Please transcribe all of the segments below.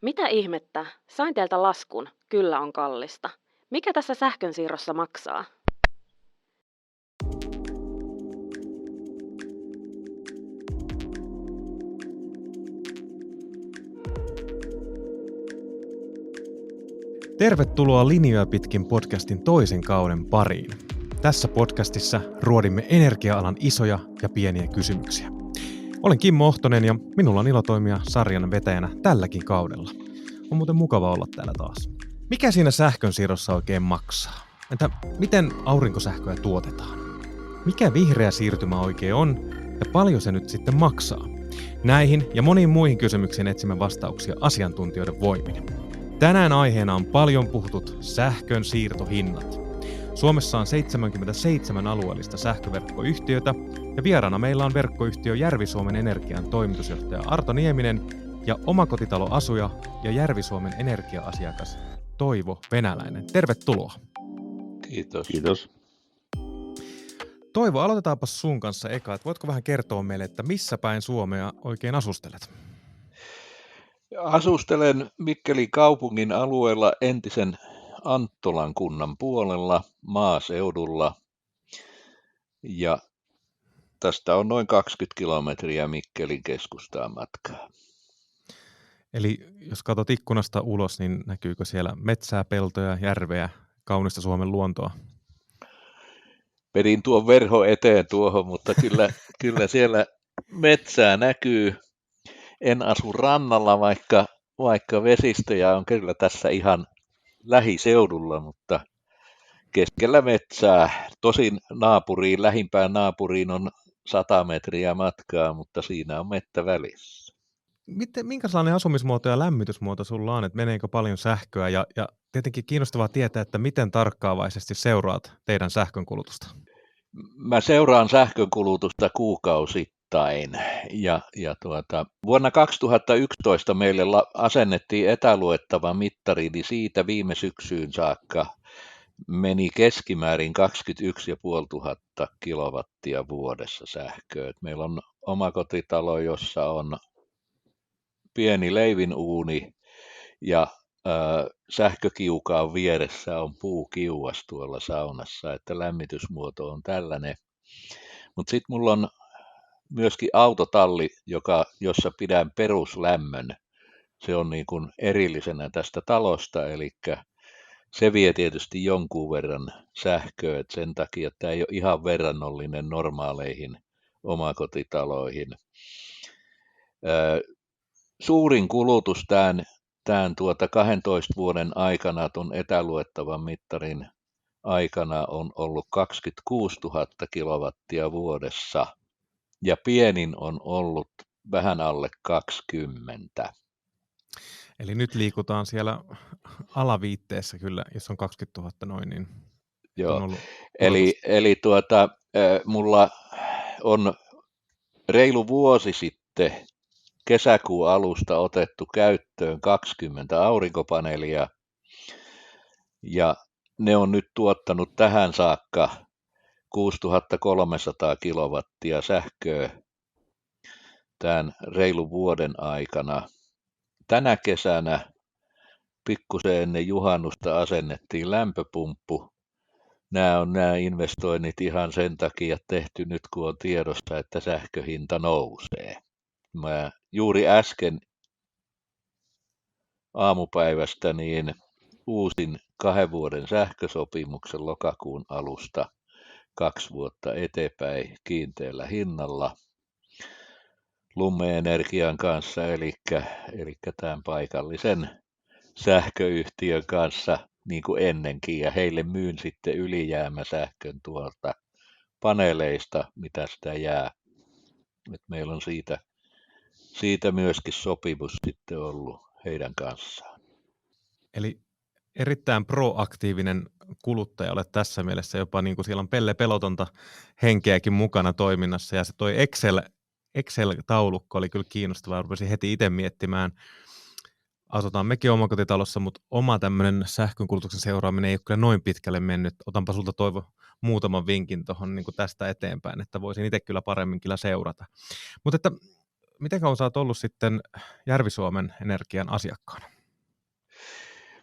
Mitä ihmettä? Sain teiltä laskun. Kyllä on kallista. Mikä tässä sähkönsiirrossa maksaa? Tervetuloa Linjoja pitkin podcastin toisen kauden pariin. Tässä podcastissa ruodimme energia-alan isoja ja pieniä kysymyksiä. Olen Kimmo Ohtonen ja minulla on ilo toimia sarjan vetäjänä tälläkin kaudella. On muuten mukava olla täällä taas. Mikä siinä sähkönsiirrossa oikein maksaa? Entä miten aurinkosähköä tuotetaan? Mikä vihreä siirtymä oikein on ja paljon se nyt sitten maksaa? Näihin ja moniin muihin kysymyksiin etsimme vastauksia asiantuntijoiden voimin. Tänään aiheena on paljon puhutut sähkön siirtohinnat. Suomessa on 77 alueellista sähköverkkoyhtiötä ja vieraana meillä on verkkoyhtiö Järvi-Suomen Energian toimitusjohtaja Arto Nieminen ja omakotitaloasuja ja Järvi-Suomen energia-asiakas Toivo Venäläinen. Tervetuloa. Kiitos. Kiitos. Toivo, aloitetaanpa sun kanssa eka. Voitko vähän kertoa meille, että missä päin Suomea oikein asustelet? Asustelen Mikkelin kaupungin alueella entisen Anttolan kunnan puolella maaseudulla ja tästä on noin 20 kilometriä Mikkelin keskustaan matkaa. Eli jos katsot ikkunasta ulos, niin näkyykö siellä metsää, peltoja, järveä, kaunista Suomen luontoa? Pedin tuon verho eteen tuohon, mutta kyllä siellä metsää näkyy. En asu rannalla, vaikka vesistöjä on kyllä tässä ihan lähiseudulla, mutta keskellä metsää. Tosin lähimpään naapuriin on 100 metriä matkaa, mutta siinä on mettä välissä. Minkälainen asumismuoto ja lämmitysmuoto sulla on, että meneekö paljon sähköä ja tietenkin kiinnostavaa tietää, että miten tarkkaavaisesti seuraat teidän sähkönkulutusta? Mä seuraan sähkönkulutusta kuukausittain ja vuonna 2011 meille asennettiin etäluettava mittari, niin siitä viime syksyyn saakka meni keskimäärin 21 500 kilowattia vuodessa sähköä. Meillä on omakotitalo, jossa on pieni leivinuuni ja sähkökiukaan vieressä on puukiuas tuolla saunassa, että lämmitysmuoto on tällainen. Mutta sitten mulla on myöskin autotalli, jossa pidän peruslämmön. Se on niin kuin erillisenä tästä talosta, eli se vie tietysti jonkun verran sähköä, että sen takia tämä ei ole ihan verrannollinen normaaleihin omakotitaloihin. Suurin kulutus tämän 12 vuoden aikana, tuon etäluettavan mittarin aikana, on ollut 26 000 kilowattia vuodessa ja pienin on ollut vähän alle 20. Eli nyt liikutaan siellä alaviitteessä kyllä, jos on 20 000 noin, niin Joo. on ollut Eli mulla on reilu vuosi sitten kesäkuun alusta otettu käyttöön 20 aurinkopaneelia ja ne on nyt tuottanut tähän saakka 6300 kilowattia sähköä tämän reilun vuoden aikana. Tänä kesänä pikkusen ennen juhannusta asennettiin lämpöpumppu. Nämä investoinnit ihan sen takia tehty nyt, kun on tiedossa, että sähköhinta nousee. Mä juuri äsken aamupäivästä niin uusin 2 vuoden sähkösopimuksen lokakuun alusta 2 vuotta eteenpäin kiinteällä hinnalla Lumme-energian kanssa, eli tämän paikallisen sähköyhtiön kanssa niin kuin ennenkin, ja heille myyn sitten ylijäämäsähkön tuolta paneeleista, mitä sitä jää. Et meillä on siitä myöskin sopimus sitten ollut heidän kanssaan. Eli erittäin proaktiivinen kuluttaja olet tässä mielessä, jopa niin kuin siellä on pelotonta henkeäkin mukana toiminnassa, ja se toi Excel-taulukko oli kyllä kiinnostavaa, rupesin heti itse miettimään. Asutaan mekin omakotitalossa, mutta oma tämmöinen sähkönkulutuksen seuraaminen ei ole kyllä noin pitkälle mennyt. Otanpa sulta Toivo muutaman vinkin tuohon niin kuin tästä eteenpäin, että voisin itse kyllä paremmin kyllä seurata. Mutta että miten kauan sä oot ollut sitten Järvi-Suomen Energian asiakkaana?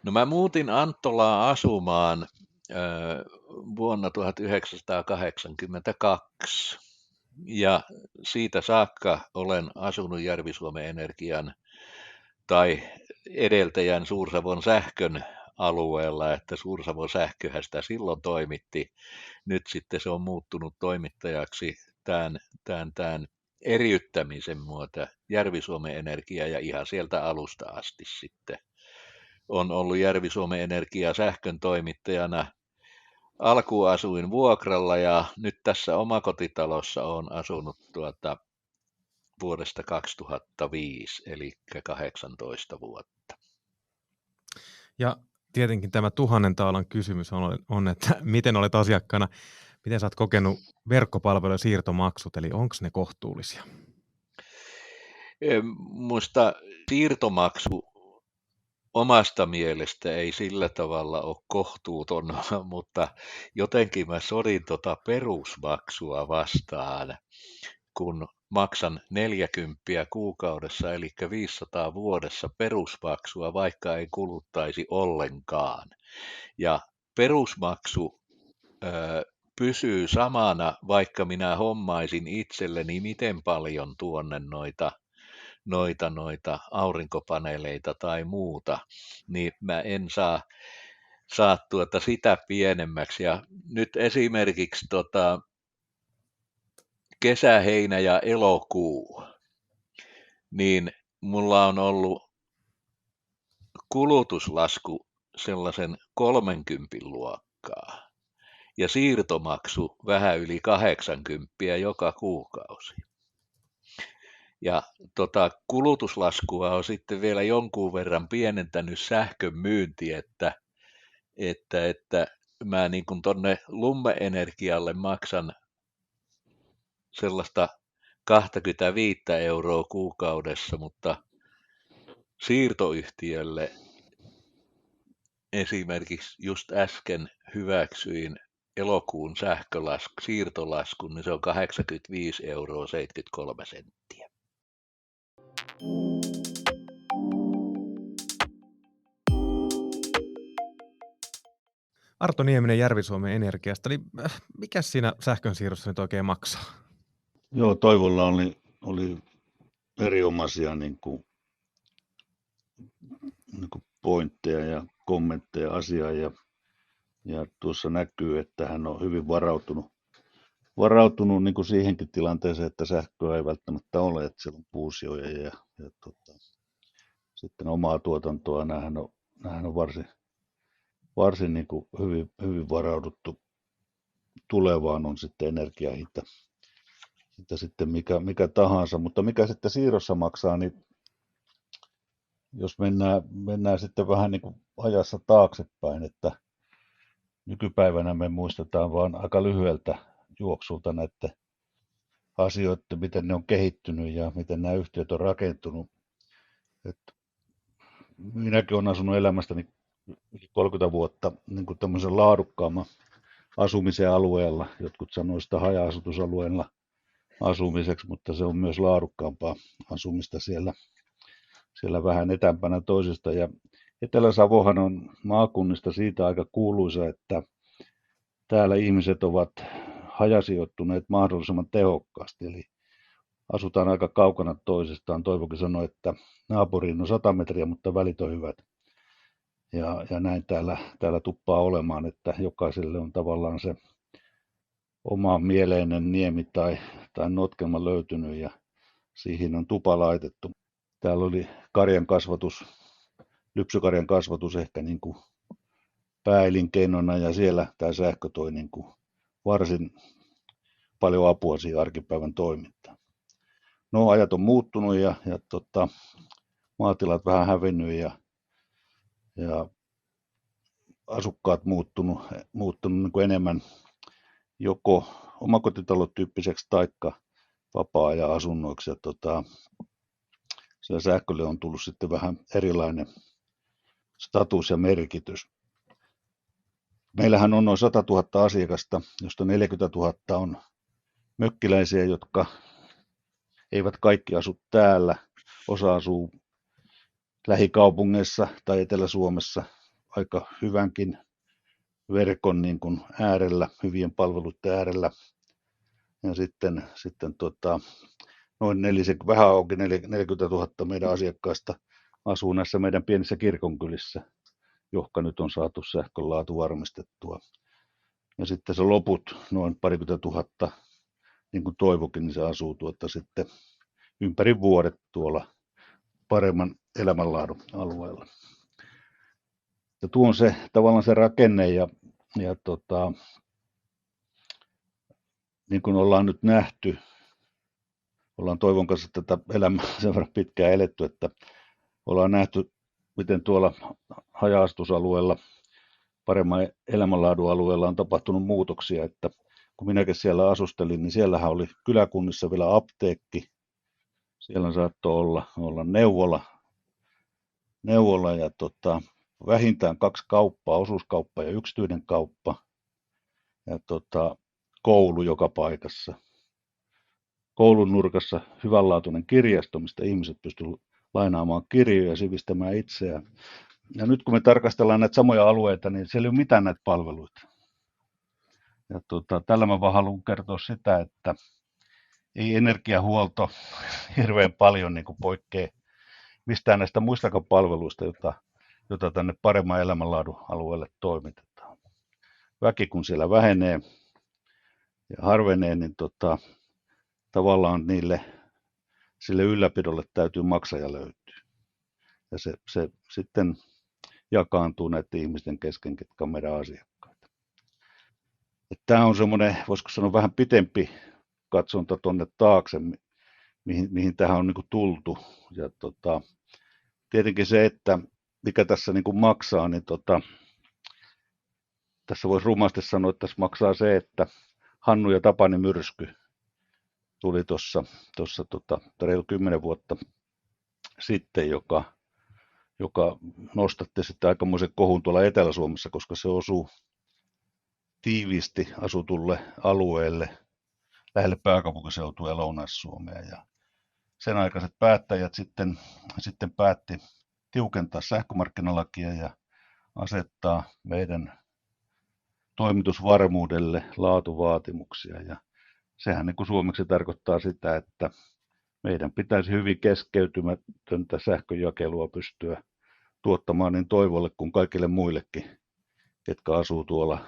No mä muutin Anttolaan asumaan vuonna 1982 ja siitä saakka olen asunut Järvi-Suomen Energian tai edeltäjän Suur-Savon Sähkön alueella, että Suur-Savon Sähköhän sitä silloin toimitti. Nyt sitten se on muuttunut toimittajaksi tämän eriyttämisen muuta Järvi-Suomen Energia ja ihan sieltä alusta asti sitten on ollut Järvi-Suomen Energia sähkön toimittajana. Alkuun asuin vuokralla ja nyt tässä omakotitalossa olen asunut vuodesta 2005, eli 18 vuotta. Ja tietenkin tämä 1000 taalan kysymys on, että miten olet asiakkaana, miten sä oot kokenut verkkopalvelu- ja siirtomaksut, eli onko ne kohtuullisia? Musta siirtomaksu omasta mielestä ei sillä tavalla ole kohtuuton, mutta jotenkin mä sodin perusmaksua vastaan, kun maksan 40 kuukaudessa, eli 500 vuodessa perusmaksua, vaikka ei kuluttaisi ollenkaan. Ja perusmaksu pysyy samana, vaikka minä hommaisin itselleni miten paljon tuonne noita aurinkopaneeleita tai muuta, niin mä en saa sitä pienemmäksi. Ja nyt esimerkiksi kesä, heinä ja elokuu, niin mulla on ollut kulutuslasku sellaisen 30 luokkaa ja siirtomaksu vähän yli 80 joka kuukausi. Ja kulutuslaskua on sitten vielä jonkun verran pienentänyt sähkön myynti, että mä niin kuin tonne Lumme-energialle maksan sellaista 25 € kuukaudessa, mutta siirtoyhtiölle esimerkiksi just äsken hyväksyin elokuun siirtolaskun, niin se on 85,73 €. Arto Nieminen Järvi-Suomen Energiasta, eli mikä siinä sähkönsiirrossa nyt oikein maksaa? Joo, Toivolla oli erinomaisia niin kuin pointteja ja kommentteja asiaan ja tuossa näkyy, että hän on hyvin varautunut niin kuin siihenkin tilanteeseen, että sähköä ei välttämättä ole, että siellä on puusioja ja sitten omaa tuotantoa. Nämähän on varsin niin kuin hyvin varauduttu tulevaan, on sitten energiahinta sitten mikä tahansa, mutta mikä sitten siirrossa maksaa, niin jos mennään sitten vähän niin kuin ajassa taaksepäin, että nykypäivänä me muistetaan vaan aika lyhyeltä juoksulta näiden asioiden, miten ne on kehittynyt ja miten nämä yhtiöt on rakentunut. Minäkin olen asunut elämästäni yli 30 vuotta niin kuin tämmöisen laadukkaamman asumisen alueella. Jotkut sanoivat sitä haja-asutusalueella asumiseksi, mutta se on myös laadukkaampaa asumista siellä vähän etämpänä toisesta. Ja Etelä-Savohan on maakunnista siitä aika kuuluisa, että täällä ihmiset ovat hajasijoittuneet mahdollisimman tehokkaasti, eli asutaan aika kaukana toisestaan. Toivokin sanoi, että naapuriin on 100 metriä, mutta välit on hyvät. Ja näin täällä tuppaa olemaan, että jokaiselle on tavallaan se oma mieleinen niemi tai notkelma löytynyt ja siihen on tupa laitettu. Täällä oli lypsykarjan kasvatus ehkä niin kuin pääelinkeinona ja siellä tämä sähkö toi niin kuin varsin paljon apua siihen arkipäivän toimintaan. No, ajat on muuttunut ja maatilat vähän hävinnyt ja asukkaat muuttunut niin kuin enemmän joko omakotitalotyyppiseksi taikka vapaa-ajan asunnoiksi. Ja sillä sähkölle on tullut sitten vähän erilainen status ja merkitys. Meillähän on noin 100 000 asiakasta, josta 40 000 on mökkiläisiä, jotka eivät kaikki asu täällä. Osa asuu lähikaupungeissa tai Etelä-Suomessa aika hyvänkin verkon niin kuin äärellä, hyvien palveluiden äärellä. Ja sitten noin vähän auki 40 000 meidän asiakkaista asuu näissä meidän pienissä kirkonkylissä, johon nyt on saatu sähkön laatu varmistettua. Ja sitten se loput, noin 20 000, niin kuin Toivokin, niin se asuu sitten ympäri vuodet tuolla paremman elämänlaadun alueella. Ja tuo on se tavallaan se rakenne ja niin kuin ollaan nyt nähty, ollaan Toivon kanssa tätä elämää sen verran pitkään eletty, että ollaan nähty, miten tuolla haja-asutusalueella, paremman elämänlaadun alueella on tapahtunut muutoksia, että kun minäkin siellä asustelin, niin siellähän oli kyläkunnissa vielä apteekki, siellä saattoi olla neuvola ja vähintään 2 kauppaa, osuuskauppa ja yksityinen kauppa ja koulu joka paikassa. Koulun nurkassa hyvänlaatuinen kirjasto, mistä ihmiset pystyvät lainaamaan kirjoja ja sivistämään itseään. Ja nyt kun me tarkastellaan näitä samoja alueita, niin siellä ei ole mitään näitä palveluita. Ja tällä mä vaan haluan kertoa sitä, että ei energiahuolto hirveän paljon niin kuin poikkea mistään näistä muistakaan palveluista, jota tänne paremman elämänlaadun alueelle toimitetaan. Väki kun siellä vähenee ja harvenee, niin tavallaan sille ylläpidolle täytyy maksaja löytyä. Ja se sitten jakaantuu näiden ihmisten kesken, ketkä on meidän asiakkaita. Tämä on semmoinen, voisiko sanoa vähän pitempi katsonta tuonne taakse, mihin tähän on niin kuin tultu. Ja tietenkin se, että mikä tässä niin kuin maksaa, niin tässä voisi rumasti sanoa, että tässä maksaa se, että Hannu ja Tapani myrsky tuli tuossa reilu 10 vuotta sitten, joka nostatti sitten aikamoisen kohun tuolla Etelä-Suomessa, koska se osuu tiiviisti asutulle alueelle lähelle pääkaupunkiseutua ja Lounais-Suomea. Ja sen aikaiset päättäjät sitten päätti tiukentaa sähkömarkkinalakia ja asettaa meidän toimitusvarmuudelle laatuvaatimuksia. Ja sehän niin kuin suomeksi tarkoittaa sitä, että meidän pitäisi hyvin keskeytymätöntä sähköjakelua pystyä tuottamaan niin Toivolle kuin kaikille muillekin, jotka asuu tuolla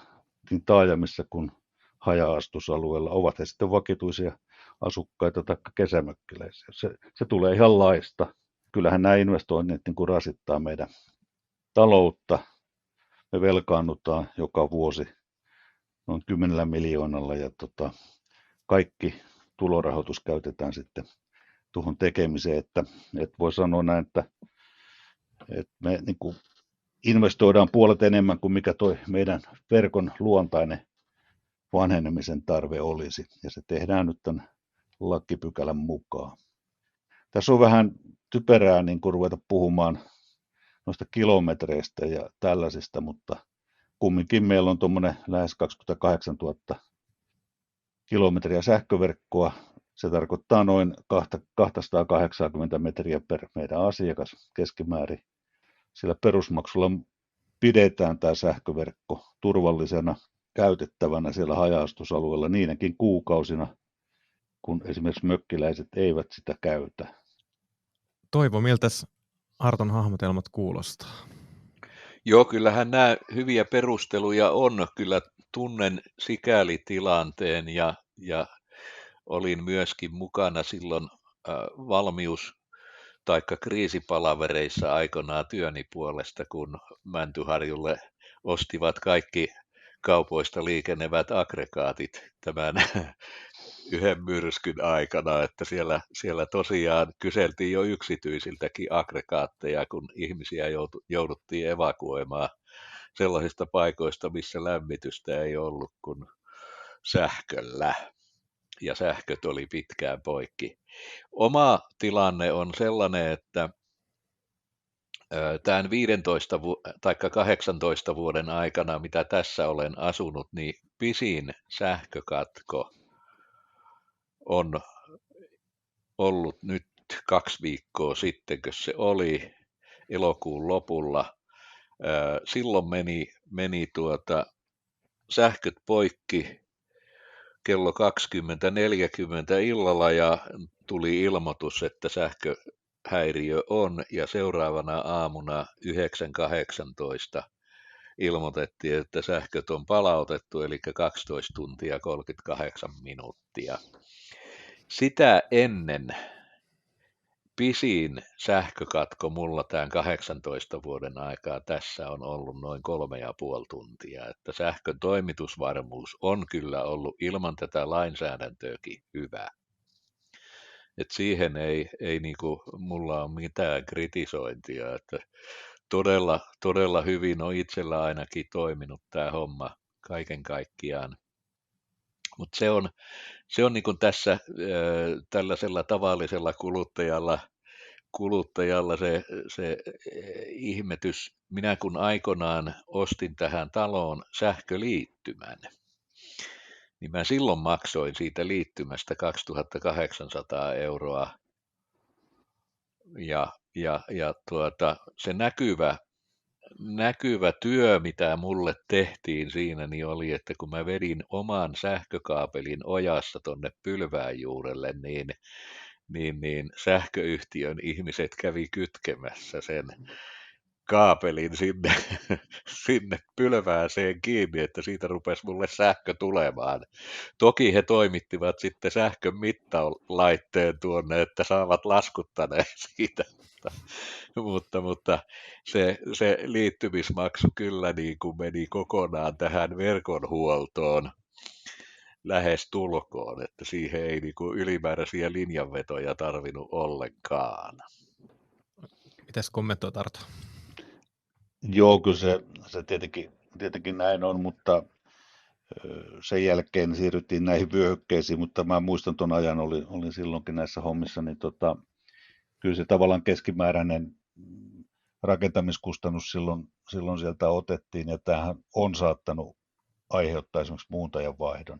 niin taajamissa kuin haja-asutusalueella, ovat he sitten vakituisia asukkaita tai kesämökkiläisiä. Se tulee ihan laista. Kyllähän nämä investoinnit niin kuin rasittaa meidän taloutta. Me velkaannutaan joka vuosi noin 10 miljoonalla ja kaikki tulorahoitus käytetään sitten tuohon tekemiseen, että voi sanoa näin, että me niin kuin investoidaan puolet enemmän kuin mikä toi meidän verkon luontainen vanhenemisen tarve olisi, ja se tehdään nyt tämän lakipykälän mukaan. Tässä on vähän typerää niin kuin ruveta puhumaan noista kilometreistä ja tällaisista, mutta kumminkin meillä on tuommoinen lähes 28 000 kilometriä sähköverkkoa. Se tarkoittaa noin 280 metriä per meidän asiakas keskimäärin. Sillä perusmaksulla pidetään tämä sähköverkko turvallisena käytettävänä siellä haja-asutusalueella niinäkin kuukausina, kun esimerkiksi mökkiläiset eivät sitä käytä. Toivo, miltäs Arton hahmotelmat kuulostaa? Joo, kyllähän nämä hyviä perusteluja on. Kyllä tunnen sikäli tilanteen ja olin myöskin mukana silloin valmius- tai kriisipalavereissa aikanaan työni puolesta, kun Mäntyharjulle ostivat kaikki kaupoista liikenevät aggregaatit tämän yhden myrskyn aikana, että siellä tosiaan kyseltiin jo yksityisiltäkin aggregaatteja, kun ihmisiä jouduttiin evakuoimaan sellaisista paikoista, missä lämmitystä ei ollut kuin sähköllä, ja sähköt oli pitkään poikki. Oma tilanne on sellainen, että tämän 15 tai 18 vuoden aikana, mitä tässä olen asunut, niin pisin sähkökatko on ollut nyt 2 viikkoa sitten, kun se oli elokuun lopulla. Silloin meni sähköt poikki kello 20.40 illalla ja tuli ilmoitus, että sähköhäiriö on, ja seuraavana aamuna 9.18 ilmoitettiin, että sähköt on palautettu, eli 12 tuntia 38 minuuttia. Sitä ennen pisin sähkökatko mulla tämän 18 vuoden aikaa tässä on ollut noin 3,5 tuntia, että sähkön toimitusvarmuus on kyllä ollut ilman tätä lainsäädäntöäkin hyvä. Et siihen ei niinku mulla ole mitään kritisointia, että todella hyvin on itsellä ainakin toiminut tämä homma kaiken kaikkiaan. Mutta se on niin kuin tässä tällaisella tavallisella kuluttajalla se ihmetys. Minä kun aikoinaan ostin tähän taloon sähköliittymän, niin mä silloin maksoin siitä liittymästä 2 800 euroa. Ja se näkyvä työ, mitä mulle tehtiin siinä, niin oli, että kun mä vedin oman sähkökaapelin ojassa tonne pylvään juurelle, niin sähköyhtiön ihmiset kävi kytkemässä sen kaapelin sinne pylvääseen kiinni, että siitä rupesi mulle sähkö tulemaan. Toki he toimittivat sitten sähkön mittalaitteen tuonne, että saavat laskuttaneen siitä. Mutta se liittymismaksu kyllä niin kuin meni kokonaan tähän verkonhuoltoon lähes tulkoon, että siihen ei niin kuin ylimääräisiä linjanvetoja tarvinnut ollenkaan. Mitäs kommentoit, Arto? Joo, kyllä se tietenkin näin on, mutta sen jälkeen siirryttiin näihin vyöhykkeisiin, mutta mä muistan tuon ajan, olin silloinkin näissä hommissa, niin kyllä se tavallaan keskimääräinen rakentamiskustannus silloin sieltä otettiin, ja tämähän on saattanut aiheuttaa esimerkiksi muuntajan vaihdon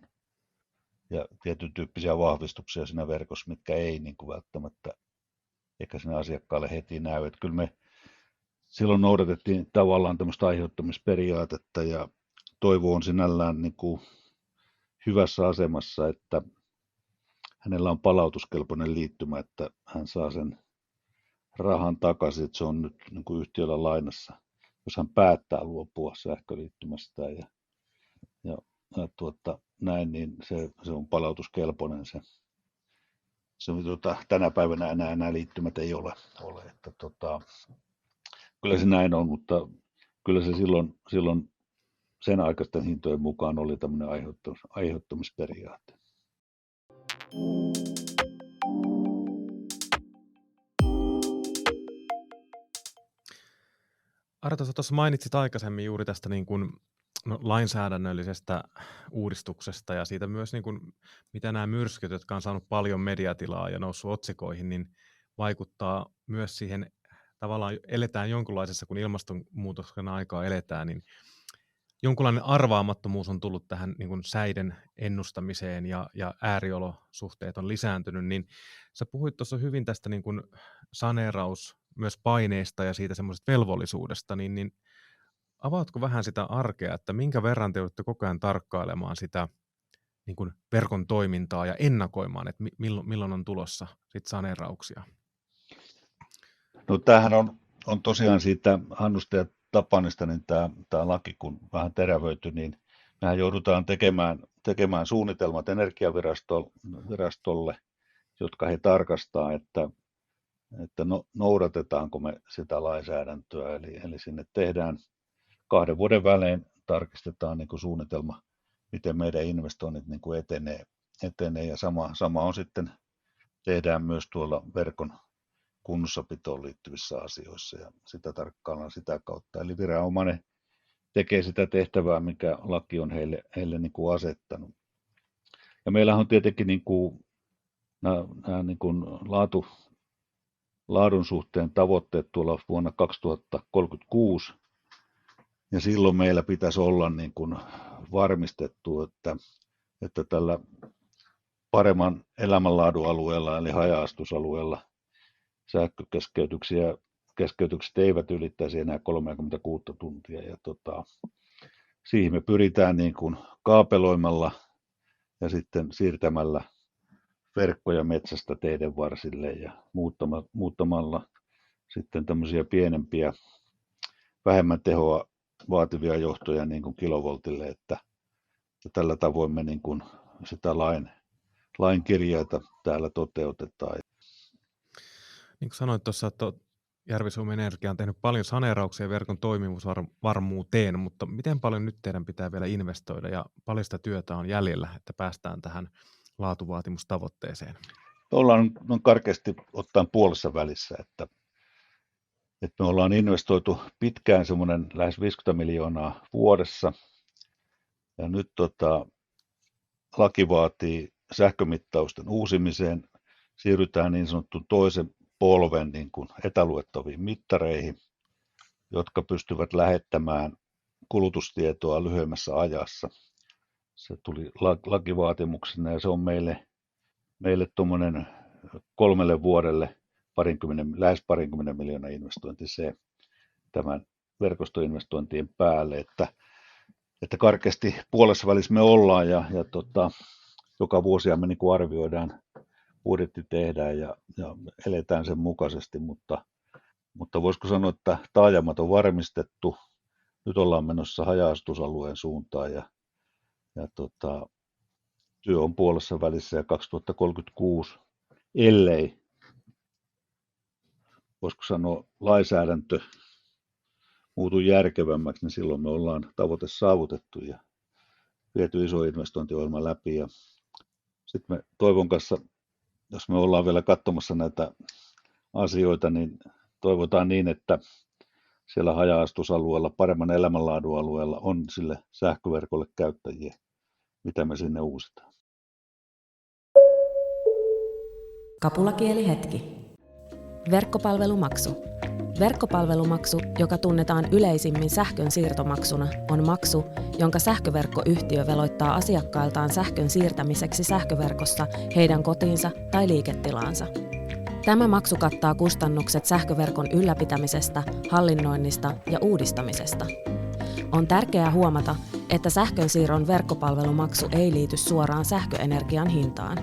ja tietyn tyyppisiä vahvistuksia siinä verkossa, mitkä ei niin kuin välttämättä eikä sinne asiakkaalle heti näy. Että kyllä me silloin noudatettiin tavallaan tämmöistä aiheuttamisperiaatetta, ja Toivo on sinällään niin kuin hyvässä asemassa, että hänellä on palautuskelpoinen liittymä, että hän saa sen rahan takaisin, että se on nyt niin kuin yhtiöllä lainassa, jos hän päättää luopua sähköliittymästään ja näin, niin se on palautuskelpoinen se tänä päivänä enää nämä liittymät ei ole että kyllä se näin on, mutta kyllä se silloin sen aikaisten hintojen mukaan oli tämmöinen aiheuttamisperiaate. Arto, sä tuossa mainitsit aikaisemmin juuri tästä niin kuin, lainsäädännöllisestä uudistuksesta ja siitä myös, niin kuin, mitä nämä myrskyt, jotka on saanut paljon mediatilaa ja noussut otsikoihin, niin vaikuttaa myös siihen, tavallaan eletään jonkunlaisessa, kun ilmastonmuutoksen aikaa eletään, niin jonkunlainen arvaamattomuus on tullut tähän niin kuin säiden ennustamiseen ja ääriolosuhteet on lisääntynyt, niin sä puhuit tuossa hyvin tästä niin kuin saneeraus myös paineista ja siitä semmoisesta velvollisuudesta, niin avaatko vähän sitä arkea, että minkä verran te olette koko ajan tarkkailemaan sitä niin kuin verkon toimintaa ja ennakoimaan, että milloin on tulossa sit saneerauksia? No tämähän on tosiaan siitä Hannusta ja Tapanista, niin tämä laki kun vähän terävöityi, niin mehän joudutaan tekemään suunnitelmat Energiavirastolle, jotka he tarkastaa, että noudatetaanko me sitä lainsäädäntöä, eli sinne tehdään 2 vuoden välein tarkistetaan niin kuin suunnitelma, miten meidän investoinnit niin kuin etenee ja sama on sitten tehdään myös tuolla verkon kunnossapitoon liittyvissä asioissa ja sitä tarkkaillaan sitä kautta. Eli viranomainen tekee sitä tehtävää, mikä laki on heille niin kuin asettanut. Ja meillähän on tietenkin niin kuin nämä niin kuin laadun suhteen tavoitteet tuolla vuonna 2036, ja silloin meillä pitäisi olla niin kuin varmistettu, että tällä paremman elämänlaadun alueella eli haja-asutusalueella sähkökeskeytyksiä keskeytykset eivät ylittäisi enää 36 tuntia. Ja siihen me pyritään niin kuin kaapeloimalla ja sitten siirtämällä verkkoja metsästä teiden varsille ja muuttamalla sitten tämmöisiä pienempiä, vähemmän tehoa vaativia johtoja niin kuin kilovoltille, että tällä tavoin me niin kuin sitä lain kirjaita täällä toteutetaan. Niin kuin sanoit tuossa, että Järvi-Suomen Energia on tehnyt paljon saneerauksia verkon toimivuusvarmuuteen, mutta miten paljon nyt teidän pitää vielä investoida ja paljon sitä työtä on jäljellä, että päästään tähän laatuvaatimustavoitteeseen? Ollaan noin karkeasti ottaen puolessa välissä, että me ollaan investoitu pitkään semmoinen lähes 50 miljoonaa vuodessa ja nyt laki vaatii sähkömittausten uusimiseen, siirrytään niin sanottuun toisen polven niin kuin etäluettaviin mittareihin, jotka pystyvät lähettämään kulutustietoa lyhyemmässä ajassa. Se tuli lakivaatimuksena ja se on meille tuommoinen 3 vuodelle lähes 20 miljoonaa investointi se tämän verkostoinvestointien päälle, että karkeasti puolessa välissä me ollaan ja joka vuosia me niin kuin arvioidaan, budjetti tehdään ja eletään sen mukaisesti, mutta voisiko sanoa, että taajamat on varmistettu, nyt ollaan menossa haja-asutusalueen suuntaan ja työ on puolessa välissä ja 2036, ellei, voisiko sanoa, lainsäädäntö muutu järkevämmäksi, niin silloin me ollaan tavoite saavutettu ja viety iso investointiohjelma läpi. Ja sitten me toivon kanssa, jos me ollaan vielä katsomassa näitä asioita, niin toivotaan niin, että siellä haja-asutusalueella, paremman elämänlaadun alueella on sille sähköverkolle käyttäjiä, mitä me sinne uusitaan. Kapulakielihetki. Verkkopalvelumaksu. Verkkopalvelumaksu, joka tunnetaan yleisimmin sähkön siirtomaksuna, on maksu, jonka sähköverkkoyhtiö veloittaa asiakkailtaan sähkön siirtämiseksi sähköverkossa heidän kotiinsa tai liiketilaansa. Tämä maksu kattaa kustannukset sähköverkon ylläpitämisestä, hallinnoinnista ja uudistamisesta. On tärkeää huomata, että sähkönsiirron verkkopalvelumaksu ei liity suoraan sähköenergian hintaan.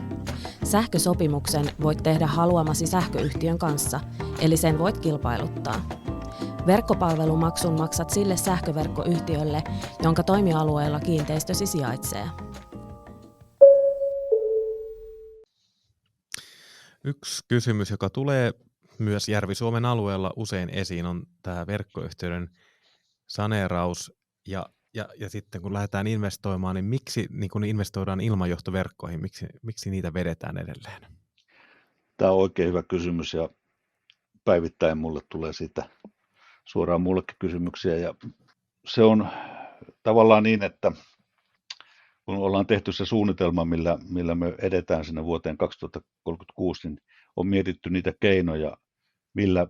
Sähkösopimuksen voit tehdä haluamasi sähköyhtiön kanssa, eli sen voit kilpailuttaa. Verkkopalvelumaksun maksat sille sähköverkkoyhtiölle, jonka toimialueella kiinteistösi sijaitsee. Yksi kysymys, joka tulee myös Järvi-Suomen alueella usein esiin, on tämä verkkoyhtiöiden saneeraus. Ja sitten kun lähdetään investoimaan, niin miksi niin kun investoidaan ilmajohtoverkkoihin, miksi niitä vedetään edelleen? Tämä on oikein hyvä kysymys ja päivittäin mulle tulee siitä suoraan mullekin kysymyksiä. Ja se on tavallaan niin, että kun ollaan tehty se suunnitelma, millä me edetään sinne vuoteen 2036, niin on mietitty niitä keinoja, millä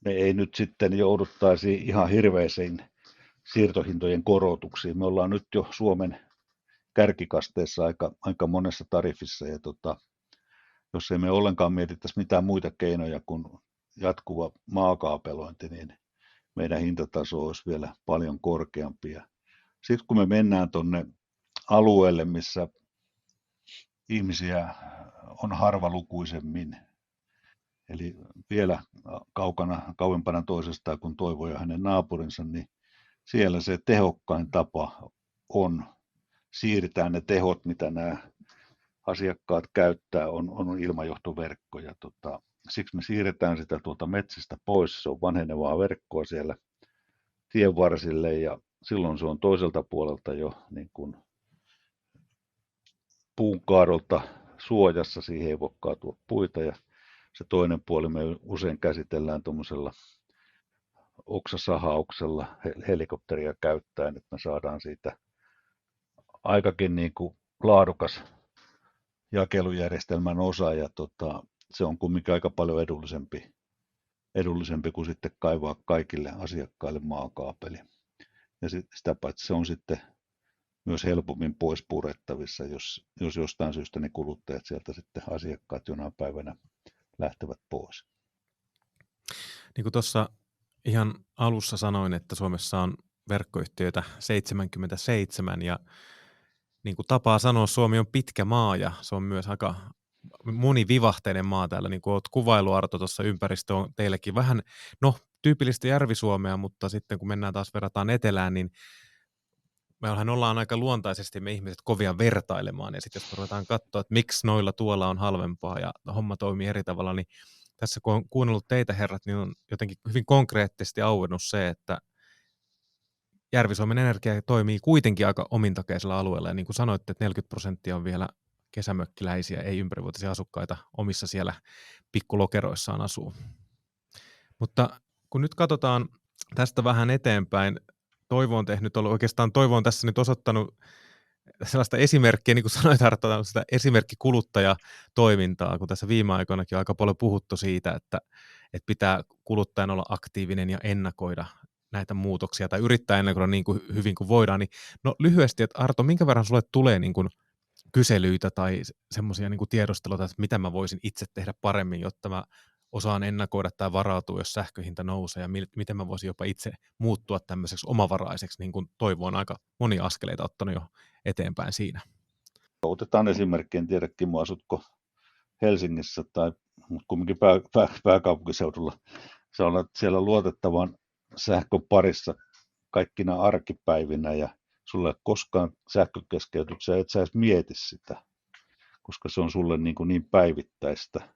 me ei nyt sitten jouduttaisi ihan hirveisiin siirtohintojen korotuksiin. Me ollaan nyt jo Suomen kärkikasteessa aika monessa tariffissa ja jos ei me ollenkaan mietittäisi mitään muita keinoja kuin jatkuva maakaapelointi, niin meidän hintataso olisi vielä paljon korkeampi. Sitten kun me mennään tuonne alueelle, missä ihmisiä on harvalukuisemmin, eli vielä kauempana toisestaan kuin Toivo ja hänen naapurinsa, niin siellä se tehokkain tapa on siirtää ne tehot, mitä nämä asiakkaat käyttää, on ilmajohtoverkko. Ja siksi me siirretään sitä tuolta metsistä pois. Se on vanhenevaa verkkoa siellä tien varsille ja silloin se on toiselta puolelta jo niin kuin puun kaadolta suojassa. Siihen ei voi kaatua puita ja se toinen puoli me usein käsitellään tuommoisella oksasahauksella helikopteria käyttäen, että me saadaan siitä aikakin niin kuin laadukas jakelujärjestelmän osa ja se on kumminkin aika paljon edullisempi kuin sitten kaivaa kaikille asiakkaille maakaapeli. Ja sitä paitsi se on sitten myös helpommin pois purettavissa, jos jostain syystä ne kuluttajat sieltä sitten asiakkaat jonain päivänä lähtevät pois. Niin kuin tuossa ihan alussa sanoin, että Suomessa on verkkoyhtiöitä 77 ja niin kuin tapaa sanoa, Suomi on pitkä maa ja se on myös aika monivivahteinen maa täällä, niin kuin olet kuvailu, Arto, tuossa ympäristö on teillekin vähän, no tyypillistä Järvi-Suomea, mutta sitten kun mennään taas verrataan etelään, niin mehän ollaan aika luontaisesti me ihmiset kovia vertailemaan, ja sitten jos me ruvetaan katsoa, että miksi noilla tuolla on halvempaa ja homma toimii eri tavalla, niin tässä kun on kuunnellut teitä herrat, niin on jotenkin hyvin konkreettisesti auennut se, että Järvi-Suomen Energia toimii kuitenkin aika omintakeisella alueella, ja niin kuin sanoitte, että 40% on vielä kesämökkiläisiä, ei ympärivuotisia asukkaita omissa siellä pikkulokeroissaan asuu. Mutta kun nyt katsotaan tästä vähän eteenpäin, Toivo on tässä nyt osoittanut sellaista esimerkkiä, niin kuin sanoit Arto, sitä esimerkkikuluttajatoimintaa, kun tässä viime aikoinakin on aika paljon puhuttu siitä, että pitää kuluttajan olla aktiivinen ja ennakoida näitä muutoksia tai yrittää ennakoida niin kuin hyvin kuin voidaan. Niin, no lyhyesti, että Arto, minkä verran sulle tulee niin kuin kyselyitä tai semmoisia niin kuin tiedusteluita, että mitä mä voisin itse tehdä paremmin, jotta mä osaan ennakoida tai varautua, jos sähköhinta nousee, ja miten mä voisin jopa itse muuttua tämmöiseksi omavaraiseksi, niin kuin Toivo on aika monia askeleita ottanut jo eteenpäin siinä. Otetaan esimerkki, en tiedä Kimmo, asutko Helsingissä tai kumminkin pääkaupunkiseudulla. Sä olet siellä luotettavan sähkön parissa kaikkina arkipäivinä ja sulla ei ole koskaan sähkökeskeytyksiä, et sä edes mieti sitä, koska se on sulle niin päivittäistä.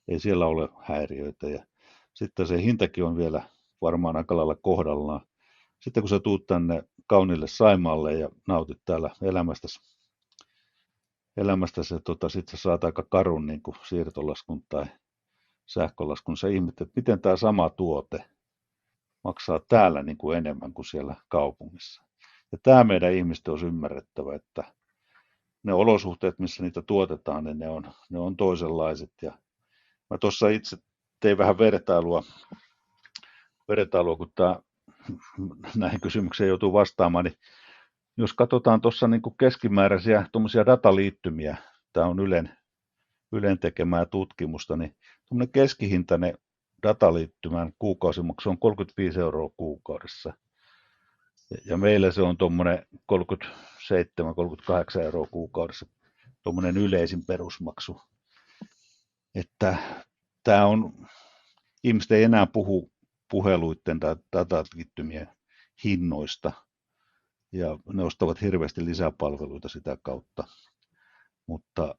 Ei siellä ole häiriöitä ja sitten se hintakin on vielä varmaan aika lailla kohdallaan. Sitten kun sä tuut tänne kauniille Saimaalle ja nautit täällä elämästä se, sit sä saat aika karun niin kuin siirtolaskun tai sähkölaskun. Sä ihmettelet, että miten tämä sama tuote maksaa täällä niin kuin enemmän kuin siellä kaupungissa. Ja tämä meidän ihmisten olisi ymmärrettävä, että ne olosuhteet, missä niitä tuotetaan, niin ne on toisenlaiset. Ja mä tuossa itse tein vähän vertailua kun näihin kysymyksiin joutuu vastaamaan, niin jos katsotaan tuossa niin kuin keskimääräisiä tuommoisia dataliittymiä, tämä on Ylen tekemää tutkimusta, niin tuommoinen keskihintainen dataliittymän kuukausimaksu on 35 € kuukaudessa. Ja meillä se on tuommoinen 37-38 € kuukaudessa, tuommoinen yleisin perusmaksu. Että tämä on, ihmiset ei enää puhu puheluiden tai dataliittymien hinnoista, ja ne ostavat hirveästi lisäpalveluita sitä kautta. Mutta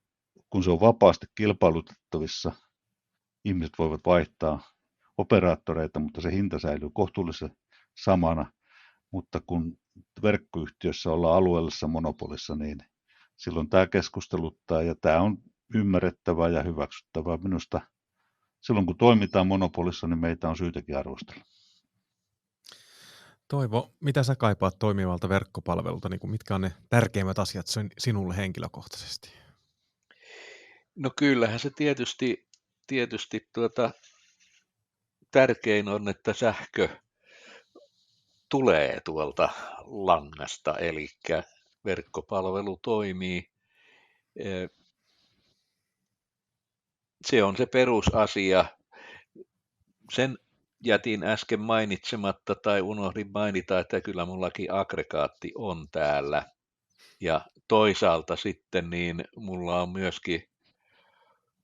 kun se on vapaasti kilpailutettavissa, ihmiset voivat vaihtaa operaattoreita, mutta se hinta säilyy kohtuullisen samana. Mutta kun verkkoyhtiössä ollaan alueellisessa monopolissa, niin silloin tämä keskusteluttaa ja tämä on ymmärrettävää ja hyväksyttävää. Minusta silloin kun toimitaan monopolissa, niin meitä on syytäkin arvostella. Toivo, mitä sä kaipaat toimivalta verkkopalvelulta? Niin mitkä on ne tärkeimmät asiat sinulle henkilökohtaisesti? No kyllähän se tietysti tärkein on, että sähkö tulee tuolta langasta, eli verkkopalvelu toimii. Se on se perusasia. Sen jätin äsken mainitsematta tai unohdin mainita, että kyllä mullakin aggregaatti on täällä. Ja toisaalta sitten niin mulla on myöskin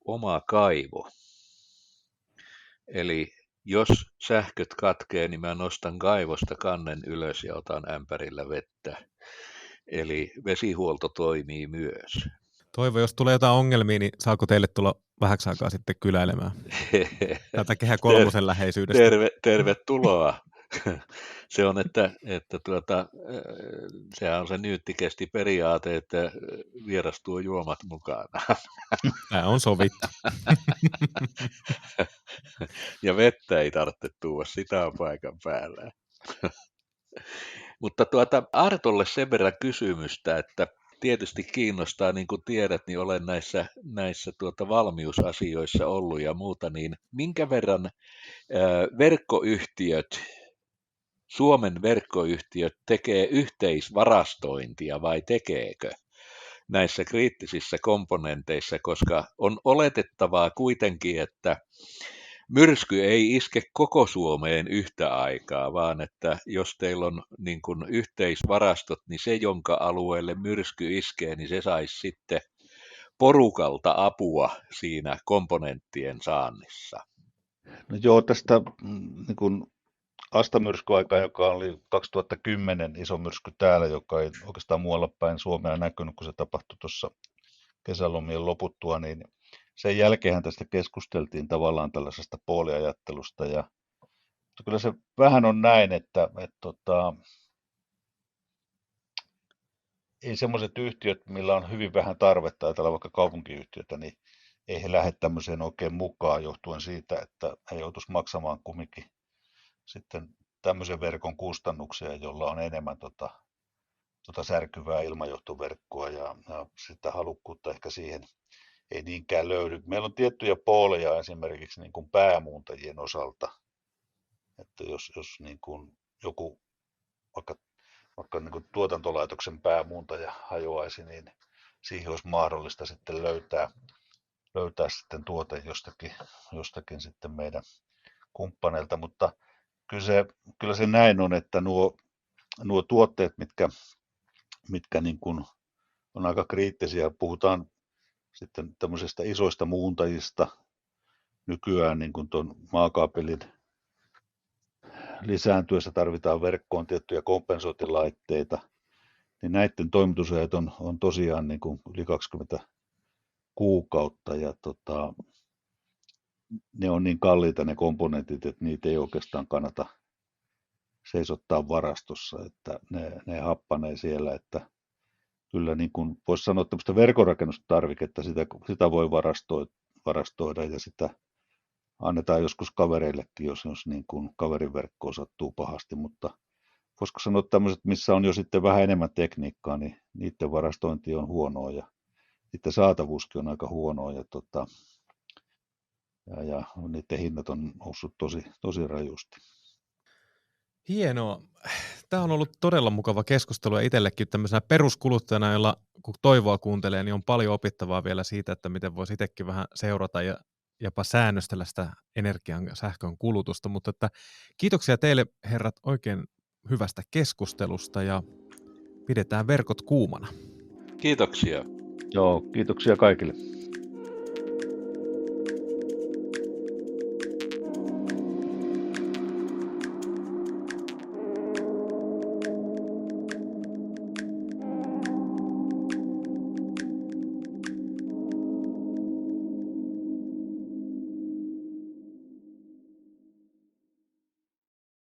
oma kaivo. Eli jos sähköt katkee, niin mä nostan kaivosta kannen ylös ja otan ämpärillä vettä. Eli vesihuolto toimii myös. Toivo, jos tulee jotain ongelmia, niin saako teille tulla vähäksi aikaa sitten kyläilemään tätä Kehä kolmosen läheisyydestä? Tervetuloa. Se on, että sehän on se nyyttikesti-periaate, että vieras tuo juomat mukana. Tämä on sovittu. Ja vettä ei tarvitse tuoda, sitä on paikan päällä. Mutta Artolle sen verran kysymystä, että tietysti kiinnostaa, niin kuin tiedät, niin olen näissä valmiusasioissa ollut ja muuta, niin minkä verran Suomen verkkoyhtiöt tekee yhteisvarastointia vai tekeekö näissä kriittisissä komponenteissa, koska on oletettavaa kuitenkin, että myrsky ei iske koko Suomeen yhtä aikaa, vaan että jos teillä on niin kuin yhteisvarastot, niin se, jonka alueelle myrsky iskee, niin se saisi sitten porukalta apua siinä komponenttien saannissa. No joo, tästä niin kuin Asta-myrskyaikaa, joka oli 2010 iso myrsky täällä, joka ei oikeastaan muualla päin Suomea näkynyt, kun se tapahtui tuossa kesälomien loputtua, niin sen jälkeen tästä keskusteltiin tavallaan tällaisesta pooliajattelusta. Mutta kyllä se vähän on näin, että ei semmoiset yhtiöt, millä on hyvin vähän tarvetta, ajatellaan vaikka kaupunkiyhtiötä, niin ei he lähde tämmöiseen oikein mukaan johtuen siitä, että he joutuisi maksamaan kumminkin sitten tämmöisen verkon kustannuksia, jolla on enemmän särkyvää ilmajohtoverkkoa ja sitä halukkuutta ehkä siihen ei niinkään löydy. Meillä on tiettyjä pooleja esimerkiksi niin kuin päämuuntajien osalta, että jos niin kuin joku vaikka niin kuin tuotantolaitoksen päämuuntaja hajoaisi, niin siihen olisi mahdollista sitten löytää sitten tuote jostakin sitten meidän kumppaneilta, mutta kyllä se näin on, että nuo tuotteet, mitkä niin kuin on aika kriittisiä, puhutaan sitten tämmöisistä isoista muuntajista nykyään niin kuin tuon maakaapelin lisääntyessä tarvitaan verkkoon tiettyjä kompensointilaitteita, niin näiden toimitusajat on tosiaan niin kuin yli 20 kuukautta ja ne on niin kalliita ne komponentit, että niitä ei oikeastaan kannata seisottaa varastossa, että ne happanee siellä, että kyllä niin kuin voisi sanoa tämmöistä verkonrakennustarviketta, sitä voi varastoida ja sitä annetaan joskus kavereillekin, jos niin kuin kaverin verkkoon sattuu pahasti, mutta voisiko sanoa tämmöiset, missä on jo sitten vähän enemmän tekniikkaa, niin niiden varastointi on huonoa ja niiden saatavuuskin on aika huonoa ja niiden hinnat on noussut tosi rajusti. Hienoa. Tämä on ollut todella mukava keskustelu ja itsellekin tämmöisenä peruskuluttajana, jolla kun toivoa kuuntelee, niin on paljon opittavaa vielä siitä, että miten voisi itsekin vähän seurata ja jopa säännöstellä sitä energian ja sähkön kulutusta. Mutta että kiitoksia teille herrat oikein hyvästä keskustelusta ja pidetään verkot kuumana. Kiitoksia. Joo, kiitoksia kaikille.